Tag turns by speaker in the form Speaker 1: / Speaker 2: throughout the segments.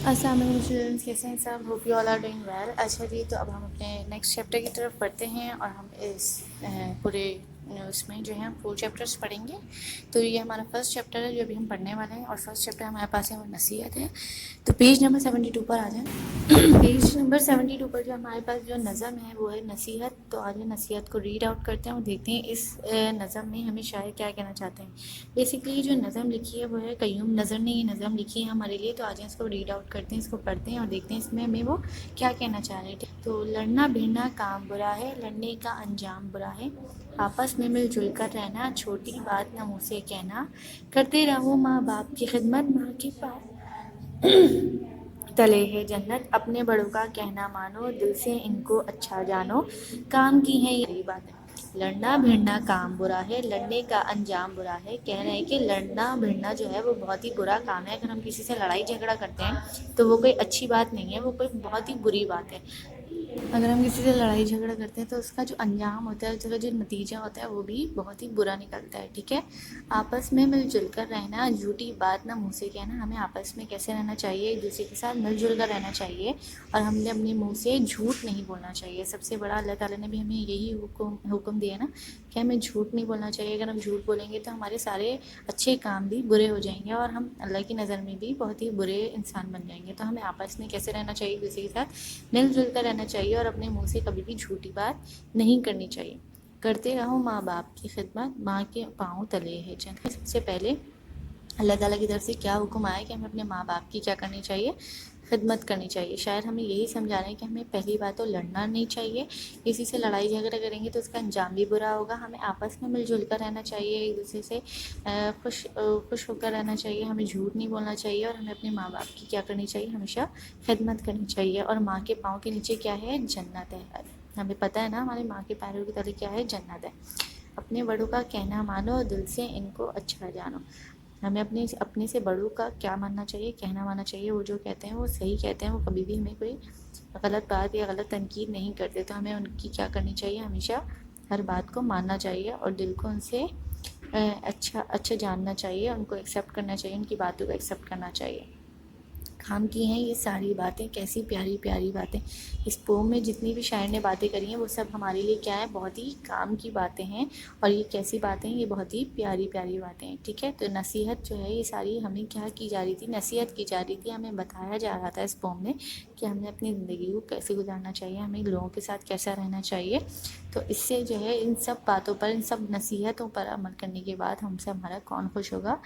Speaker 1: السلام علیکم اسٹوڈنٹس، کیسے ہیں سب؟ Hope you all are doing well. اچھا جی، تو اب ہم اپنے نیکسٹ چیپٹر کی طرف پڑھتے ہیں اور ہم اس پورے اس میں جو ہے ہم 4 چیپٹرس پڑھیں گے۔ تو یہ ہمارا فرسٹ چیپٹر ہے جو ابھی ہم پڑھنے والے ہیں، اور فرسٹ چیپٹر ہمارے پاس ہے وہ نصیحت ہے۔ تو پیج نمبر 72 پر آ جائیں۔ پیج نمبر 72 پر جو ہمارے پاس جو نظم ہے وہ ہے نصیحت۔ تو آج نصیحت کو ریڈ آؤٹ کرتے ہیں اور دیکھتے ہیں اس نظم میں ہمیں شاعر کیا کہنا چاہتے ہیں۔ بیسکلی جو نظم لکھی ہے وہ ہے قیوم نظر نے یہ نظم لکھی ہے ہمارے لیے۔ تو آج اس کو ریڈ آؤٹ کرتے ہیں، اس کو پڑھتے ہیں اور دیکھتے ہیں اس میں ہمیں وہ کیا کہنا چاہ رہے ہیں۔ تو لڑنا بھیڑنا کام برا ہے، لڑنے کا انجام برا ہے، آپس میں مل جل کر رہنا، چھوٹی بات نہ منہ سے کہنا، کرتے رہو ماں باپ کی خدمت، ماں کے پاؤں تلے ہے جنت، اپنے بڑوں کا کہنا مانو، دل سے ان کو اچھا جانو، کام کی ہیں یہ باتیں۔ لڑنا بھیڑنا کام برا ہے، لڑنے کا انجام برا ہے۔ کہہ رہے ہیں کہ لڑنا بھیڑنا جو ہے وہ بہت ہی برا کام ہے۔ اگر ہم کسی سے لڑائی جھگڑا کرتے ہیں تو وہ کوئی اچھی بات نہیں ہے، وہ کوئی بہت ہی بری بات ہے۔ اگر ہم کسی سے لڑائی جھگڑا کرتے ہیں تو اس کا جو انجام ہوتا ہے، اس کا جو نتیجہ ہوتا ہے وہ بھی بہت ہی برا نکلتا ہے، ٹھیک ہے۔ آپس میں مل جل کر رہنا، جھوٹی بات نہ منہ سے کہنا۔ ہمیں آپس میں کیسے رہنا چاہیے؟ ایک دوسرے کے ساتھ مل جل کر رہنا چاہیے، اور ہم نے اپنے منہ سے جھوٹ نہیں بولنا چاہیے۔ سب سے بڑا اللہ تعالیٰ نے بھی ہمیں یہی حکم دیا نا کہ ہمیں جھوٹ نہیں بولنا چاہیے۔ اگر ہم جھوٹ بولیں گے تو ہمارے سارے اچھے کام بھی برے ہو جائیں گے، اور ہم اللہ کی نظر میں بھی بہت ہی برے انسان بن جائیں گے۔ تو ہمیں آپس میں کیسے رہنا چاہیے؟ ایک دوسرے کے ساتھ مل جل کر رہنا چاہیے، اور اپنے منہ سے کبھی بھی جھوٹی بات نہیں کرنی چاہیے۔ کرتے رہو ماں باپ کی خدمت، ماں کے پاؤں تلے ہے جنت۔ سب سے پہلے اللہ تعالیٰ کی طرف سے کیا حکم آیا کہ ہمیں اپنے ماں باپ کی کیا کرنی چاہیے؟ خدمت کرنی چاہیے۔ شاید ہمیں یہی سمجھا رہے ہیں کہ ہمیں پہلی بات تو لڑنا نہیں چاہیے، کسی سے لڑائی جھگڑا کریں گے تو اس کا انجام بھی برا ہوگا۔ ہمیں آپس میں مل جل کر رہنا چاہیے، ایک دوسرے سے خوش ہو کر رہنا چاہیے، ہمیں جھوٹ نہیں بولنا چاہیے، اور ہمیں اپنے ماں باپ کی کیا کرنی چاہیے؟ ہمیشہ خدمت کرنی چاہیے۔ اور ماں کے پاؤں کے نیچے کیا ہے؟ جنت ہے۔ ہمیں پتہ ہے نا ہماری ماں کے پیروں کی طرح کیا ہے؟ جنت ہے۔ اپنے بڑوں کا کہنا مانو، دل سے ان کو اچھا جانو۔ ہمیں اپنے سے بڑوں کا کیا ماننا چاہیے؟ کہنا ماننا چاہیے۔ وہ جو کہتے ہیں وہ صحیح کہتے ہیں، وہ کبھی بھی ہمیں کوئی غلط بات یا غلط تنقید نہیں کرتے۔ تو ہمیں ان کی کیا کرنی چاہیے؟ ہمیشہ ہر بات کو ماننا چاہیے، اور دل کو ان سے اچھا جاننا چاہیے، ان کو ایکسیپٹ کرنا چاہیے، ان کی باتوں کو ایکسیپٹ کرنا چاہیے۔ کام کی ہیں یہ ساری باتیں، کیسی پیاری پیاری باتیں۔ اس پوم میں جتنی بھی شاعر نے باتیں کری ہیں وہ سب ہمارے لیے کیا ہے؟ بہت ہی کام کی باتیں ہیں، اور یہ کیسی باتیں ہیں؟ یہ بہت ہی پیاری پیاری باتیں ہیں، ٹھیک ہے۔ تو نصیحت جو ہے یہ ساری ہمیں کیا کی جا رہی تھی؟ نصیحت کی جا رہی تھی، ہمیں بتایا جا رہا تھا اس پوم میں کہ ہمیں اپنی زندگی کو کیسے گزارنا چاہیے، ہمیں لوگوں کے ساتھ کیسا رہنا چاہیے۔ تو اس سے جو ہے ان سب باتوں پر، ان سب نصیحتوں پر عمل کرنے کے بعد ہم سے ہمارا کون خوش ہوگا؟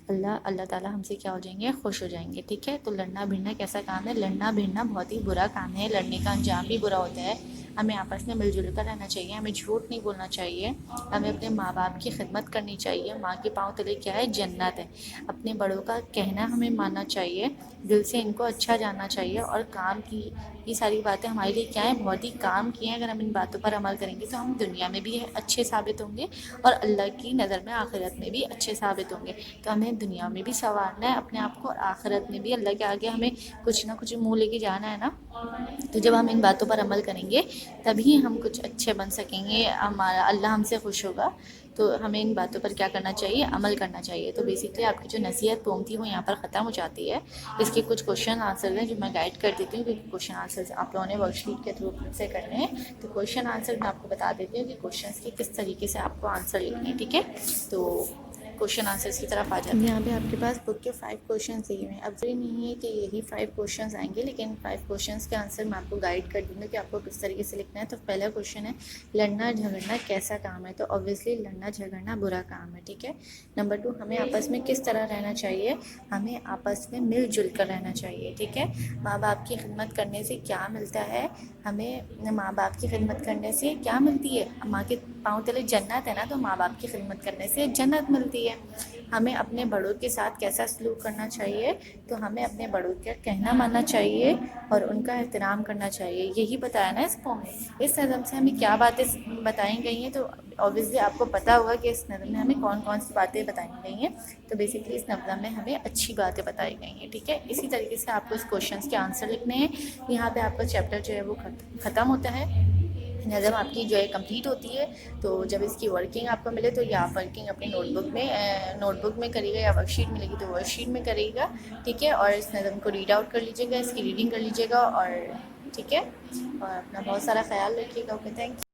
Speaker 1: اللہ تعالیٰ ہم سے کیا ہو جائیں گے؟ خوش ہو جائیں گے، ٹھیک ہے۔ تو لڑنا بھیڑنا کیسا کام ہے؟ لڑنا بھیڑنا بہت ہی برا کام ہے، لڑنے کا انجام بھی برا ہوتا ہے۔ ہمیں آپس میں مل جل کر رہنا چاہیے، ہمیں جھوٹ نہیں بولنا چاہیے، ہمیں اپنے ماں باپ کی خدمت کرنی چاہیے۔ ماں کے پاؤں تلے کیا ہے؟ جنت ہے۔ اپنے بڑوں کا کہنا ہمیں ماننا چاہیے، دل سے ان کو اچھا جاننا چاہیے، اور کام کی یہ ساری باتیں ہمارے لیے کیا ہیں؟ بہت ہی کام کی ہیں۔ اگر ہم ان باتوں پر عمل کریں گے تو ہم دنیا میں بھی اچھے ثابت ہوں گے، اور اللہ کی نظر میں آخرت میں بھی اچھے ثابت ہوں گے۔ تو ہمیں دنیا میں بھی سنوارنا ہے اپنے آپ کو، اور آخرت میں بھی اللہ کے آگے ہمیں کچھ نہ کچھ منہ لے کے جانا ہے نا۔ تو جب ہم ان باتوں پر عمل کریں گے تبھی ہم کچھ اچھے بن سکیں گے، ہمارا اللہ ہم سے خوش ہوگا۔ تو ہمیں ان باتوں پر کیا کرنا چاہیے؟ عمل کرنا چاہیے۔ تو بیسکلی آپ کی جو نصیحت پوم تھی وہ یہاں پر ختم ہو جاتی ہے۔ اس کے کچھ کوشچن آنسر ہیں جو میں گائڈ کر دیتی ہوں، کیونکہ کوشچن آنسر آپ لوگوں نے ورک شیٹ کے تھرو سے کرنے ہیں۔ تو کوشچن آنسر میں آپ کو بتا دیتی ہوں کہ کوشچنس کے کس طریقے سے آپ کو آنسر لکھنے ہیں، ٹھیک ہے۔ تو کوشچن آنسرس کی طرف آ جاتے ہیں۔ یہاں پہ آپ کے پاس بک کے 5 کوشچنس دیے ہوئے ہیں۔ اب ضروری نہیں ہے کہ یہی 5 کوشچنس آئیں گے، لیکن 5 کوشچنس کے آنسر میں آپ کو گائڈ کر دوں گا کہ آپ کو کس طریقے سے لکھنا ہے۔ تو پہلا کوشچن ہے لڑنا جھگڑنا کیسا کام ہے؟ تو اوبویسلی لڑنا جھگڑنا برا کام ہے، ٹھیک ہے۔ نمبر 2، ہمیں آپس میں کس طرح رہنا چاہیے؟ ہمیں آپس میں مل جل کر رہنا چاہیے، ٹھیک ہے۔ ماں باپ کی خدمت کرنے سے کیا ملتا ہے؟ ہمیں ماں باپ کی خدمت کرنے سے کیا ملتی ہے؟ ماں کے پاؤں تلے جنت ہے نا، تو ماں باپ کی خدمت کرنے سے جنت ملتی ہے۔ ہمیں اپنے بڑوں کے ساتھ کیسا سلوک کرنا چاہیے؟ تو ہمیں اپنے بڑوں کا کہنا ماننا چاہیے اور ان کا احترام کرنا چاہیے، یہی بتایا نا اس پوم میں۔ اس نظم سے ہمیں کیا باتیں بتائی گئی ہیں؟ تو اوبویسلی آپ کو پتہ ہوگا کہ اس نظم میں ہمیں کون کون سی باتیں بتائی گئی ہیں۔ تو بیسکلی اس نظم میں ہمیں اچھی باتیں بتائی گئی ہیں، ٹھیک ہے۔ اسی طریقے سے آپ کو اس کوشچنس کے آنسر لکھنے ہیں۔ یہاں پہ آپ کا چیپٹر جو ہے وہ ختم ہوتا ہے۔ نظم آپ کی جو ہے کمپلیٹ ہوتی ہے. تو جب اس کی ورکنگ آپ کو ملے تو یہ آپ ورکنگ اپنی نوٹ بک میں کرے گا یا ورک شیٹ ملے گی تو ورک شیٹ میں کرے گا. ٹھیک ہے, اور اس نظم کو ریڈ آؤٹ کر لیجیے گا, اس کی ریڈنگ کر لیجیے گا, اور ٹھیک ہے, اور اپنا بہت سارا خیال رکھیے گا. Okay, thank you.